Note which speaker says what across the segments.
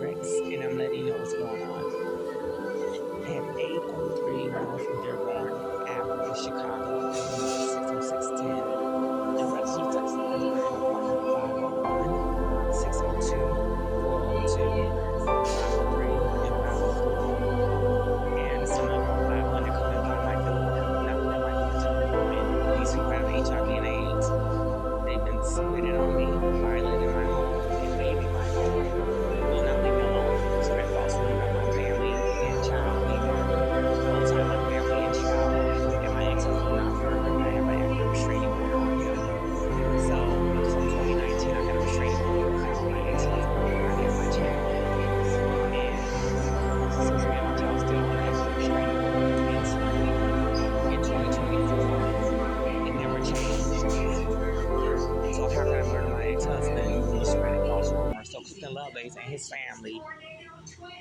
Speaker 1: tricks, and I'm letting you know what's going on. At 803 North Dearborn Avenue, Chicago, Illinois 60610. The registered sex offender in apartment 501, 602, 402, 503, and 504. And it's another 500 coming by my door, knocking at my door, telling me these people have HIV and AIDS. They've been spitting on me, violating my home, invading my home, will not leave me alone, spread false rumors about my family and child being murdered. Whole time my family and child and my ex-husband not murdered. I have an active restraining order on him. So, from 2019, I had a restraining order on my ex-husband and my child. And since me and my child still on an active restraining order, and suddenly in 2024, it never changed. So how can I murder my ex-husband? He spread false rumors. So Clifton Lovelace and his family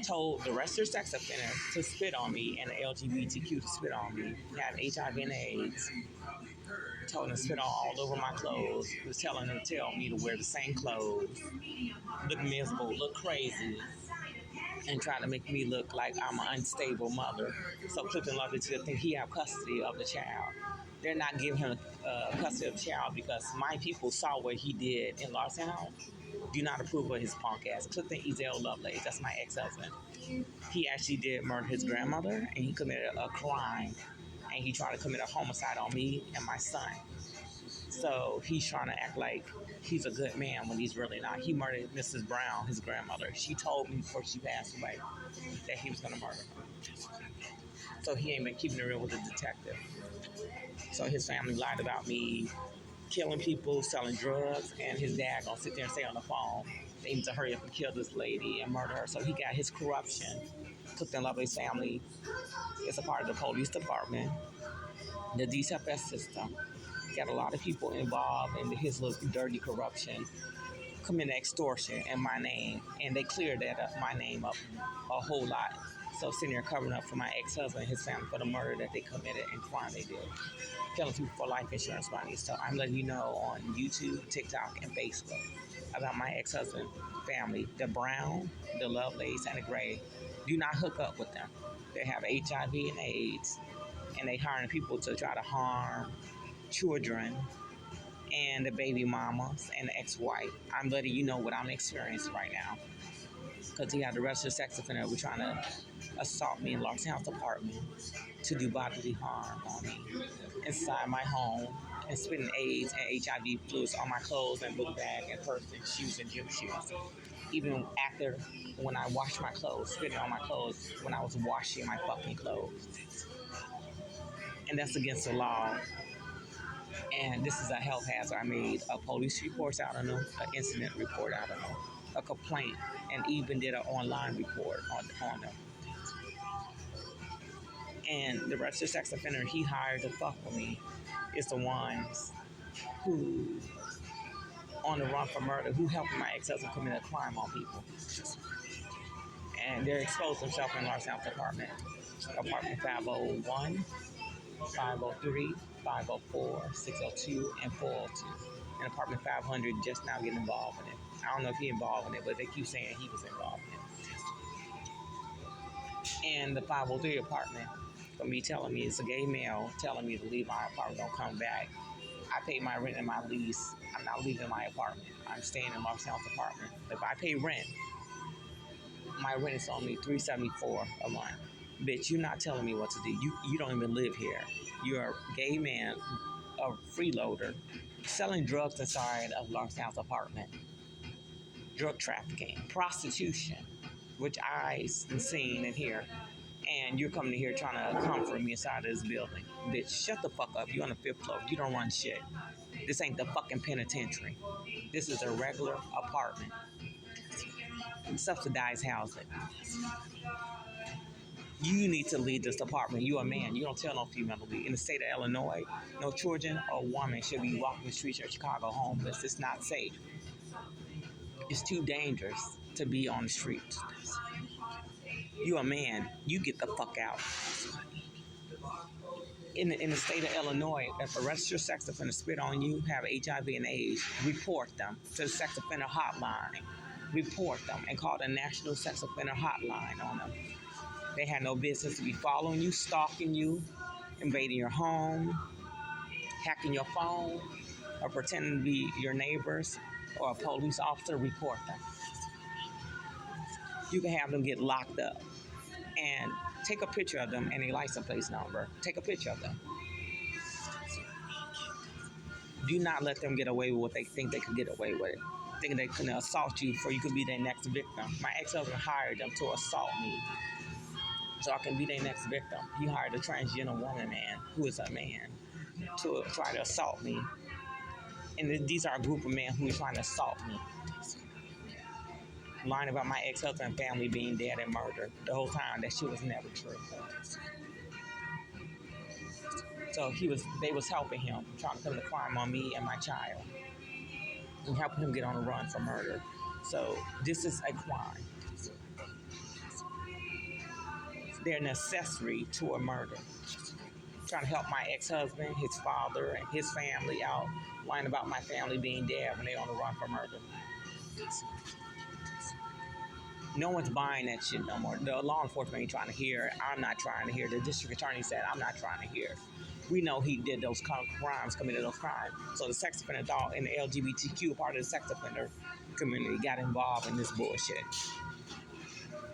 Speaker 1: told the registered sex offender to spit on me and the LGBTQ to spit on me. He had HIV and AIDS. Told him to spit on all over my clothes. He was telling them to tell me to wear the same clothes, look miserable, look crazy, and try to make me look like I'm an unstable mother. So Clifton Lovelace will think he have custody of the child. They're not giving him custody of the child because my people saw what he did in Larstown. Do not approve of his punk ass. Clifton Ezell Lovelace, that's my ex-husband. He actually did murder his grandmother, and he committed a crime, and he tried to commit a homicide on me and my son. So he's trying to act like he's a good man when he's really not. He murdered Mrs. Brown, his grandmother. She told me before she passed away that he was going to murder her. So he ain't been keeping it real with the detective. So his family lied about me killing people, selling drugs, and his dad gonna sit there and stay on the phone. They need to hurry up and kill this lady and murder her. So he got his corruption. Clifton Lovelace family is a part of the police department, the DCFS system. Got a lot of people involved in his little dirty corruption, committing extortion in my name, and they cleared that up, my name up a whole lot. So sitting there covering up for my ex-husband and his family for the murder that they committed and crime they did. Killing people for life insurance money. So I'm letting you know on YouTube, TikTok, and Facebook about my ex-husband family, the Brown, the Lovelace, and the Gray. Do not hook up with them. They have HIV and AIDS, and they hiring people to try to harm children and the baby mamas and the ex-wife. I'm letting you know what I'm experiencing right now. Because he had the registered sex offender who was trying to assault me in Larstown's apartment to do bodily harm on me inside my home and spitting AIDS and HIV fluids on my clothes and book bag and purse and shoes and gym shoes. Even after when I washed my clothes, spitting on my clothes when I was washing my fucking clothes. And that's against the law. And this is a health hazard. I made a police report out on them, an incident report out on them, a complaint, and even did an online report on them. And the registered sex offender he hired to fuck with me is the ones who on the run for murder, who helped my ex-husband commit a crime on people. And they're exposed themselves in Larstown's apartment 501, 503, 504, 602, and 402. And apartment 500 just now getting involved in it. I don't know if he's involved in it, but they keep saying he was involved in it. And the 503 apartment, for me telling me it's a gay male telling me to leave my apartment, don't come back. I pay my rent and my lease. I'm not leaving my apartment. I'm staying in Larstown's apartment. If I pay rent, my rent is only $374 a month. Bitch, you're not telling me what to do. You don't even live here. You're a gay man, a freeloader, selling drugs inside of Larstown's apartment. Drug trafficking, prostitution, which I've seen and hear. And you're coming in here trying to comfort me inside of this building. Bitch, shut the fuck up. You're on the 5th floor. You don't run shit. This ain't the fucking penitentiary. This is a regular apartment. Subsidized housing. You need to leave this apartment. You're a man. You don't tell no female to leave. In the state of Illinois, no children or woman should be walking the streets of Chicago homeless. It's not safe. It's too dangerous to be on the streets. You're a man. You get the fuck out. In the state of Illinois, if a registered sex offender spit on you, have HIV and AIDS, report them to the sex offender hotline. report them and call the National Sex Offender Hotline on them. They had no business to be following you, stalking you, invading your home, hacking your phone, or pretending to be your neighbors or a police officer. Report them. You can have them get locked up and take a picture of them and a license plate number. Take a picture of them. Do not let them get away with what they think they could get away with. Thinking they can assault you for you could be their next victim. My ex-husband hired them to assault me so I can be their next victim. He hired a transgender woman, man, who is a man, to try to assault me. And these are a group of men who are trying to assault me. Lying about my ex-husband and family being dead and murdered the whole time. That shit was never true. So they was helping him, trying to commit a crime on me and my child, and helping him get on the run for murder. So this is a crime. They're an accessory to a murder. Trying to help my ex-husband, his father, and his family out, lying about my family being dead when they're on the run for murder. No one's buying that shit no more. The law enforcement ain't trying to hear. I'm not trying to hear. The district attorney said, I'm not trying to hear. We know he did those crimes, committed those crimes. So the sex offender dog and the LGBTQ part of the sex offender community got involved in this bullshit.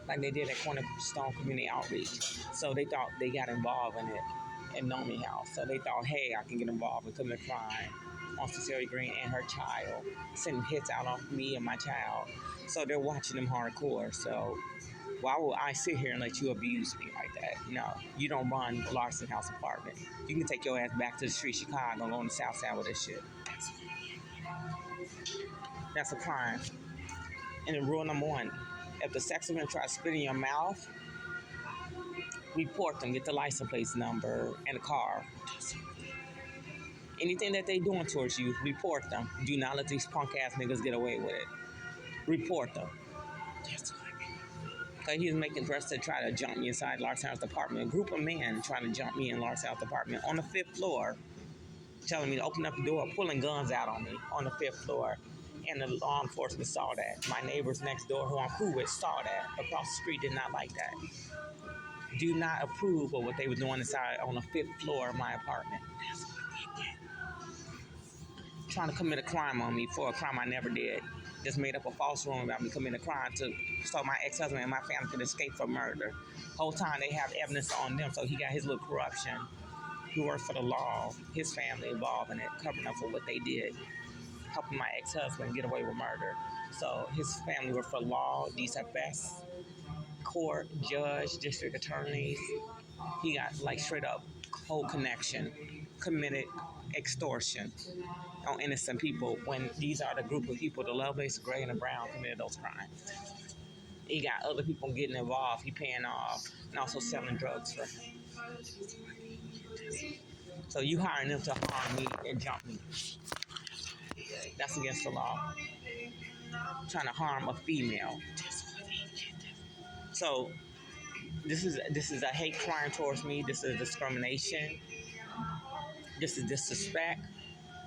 Speaker 1: Like they did at Cornerstone Community Outreach. So they thought they got involved in it at Nomi House. So they thought, hey, I can get involved and commit a crime on Cecilia Green and her child, sending hits out on me and my child. So they're watching them hardcore. So why would I sit here and let you abuse me like that? No, you don't run Larson House apartment. You can take your ass back to the street Chicago and go on the south side with this shit. That's a crime. And then rule number 1, if the sex offender tries to spit in your mouth, report them, get the license plate number and the car. Anything that they doing towards you, report them. Do not let these punk ass niggas get away with it. Report them. Because he was making threats to try to jump me inside Larson House apartment. A group of men trying to jump me in Larson House apartment on the 5th floor, telling me to open up the door, pulling guns out on me on the 5th floor. And the law enforcement saw that. My neighbors next door, who I'm cool with, saw that. Across the street did not like that. Do not approve of what they were doing inside on the 5th floor of my apartment. Trying to commit a crime on me for a crime I never did. Just made up a false rumor about me committing a crime so my ex-husband and my family could escape from murder. Whole time they have evidence on them, so he got his little corruption. He worked for the law, his family involved in it, covering up for what they did, helping my ex-husband get away with murder. So his family worked for law, DCFS, court, judge, district attorneys. He got like straight up whole connection, committed extortion on innocent people when these are the group of people, the Lovelace, Gray, and the Brown committed those crimes. He got other people getting involved. He paying off and also selling drugs for him. So you hiring them to harm me and jump me. That's against the law. Trying to harm a female. So this is a hate crime towards me. This is discrimination. This is disrespect.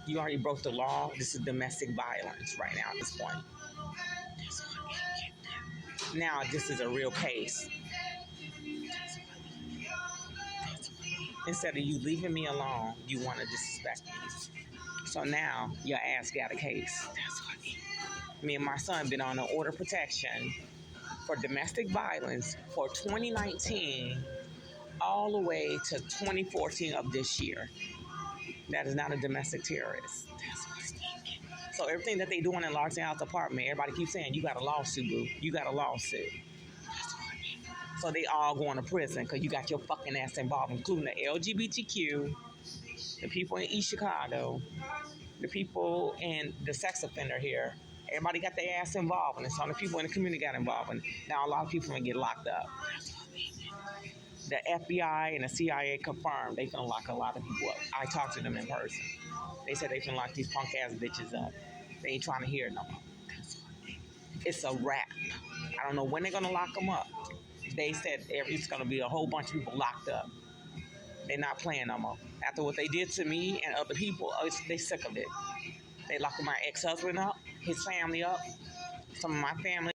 Speaker 1: You already broke the law. This is domestic violence right now at this point. Now this is a real case. Instead of you leaving me alone, you want to disrespect me. So now your ass got a case. Me and my son been on an order of protection for domestic violence for 2019 all the way to 2014 of this year. That is not a domestic terrorist. So everything that they doing in Larson House apartment, everybody keeps saying, you got a lawsuit, boo. You got a lawsuit. So they all going to prison because you got your fucking ass involved, including the LGBTQ, the people in East Chicago, the people in the sex offender here. Everybody got their ass involved in it. Some of the people in the community got involved in it. Now a lot of people are going to get locked up. The FBI and the CIA confirmed they finna lock a lot of people up. I talked to them in person. They said they finna lock these punk ass bitches up. They ain't trying to hear it no more. It's a wrap. I don't know when they're gonna lock them up. They said it's gonna be a whole bunch of people locked up. They're not playing no more. After what they did to me and other people, they sick of it. They locked my ex-husband up, his family up, some of my family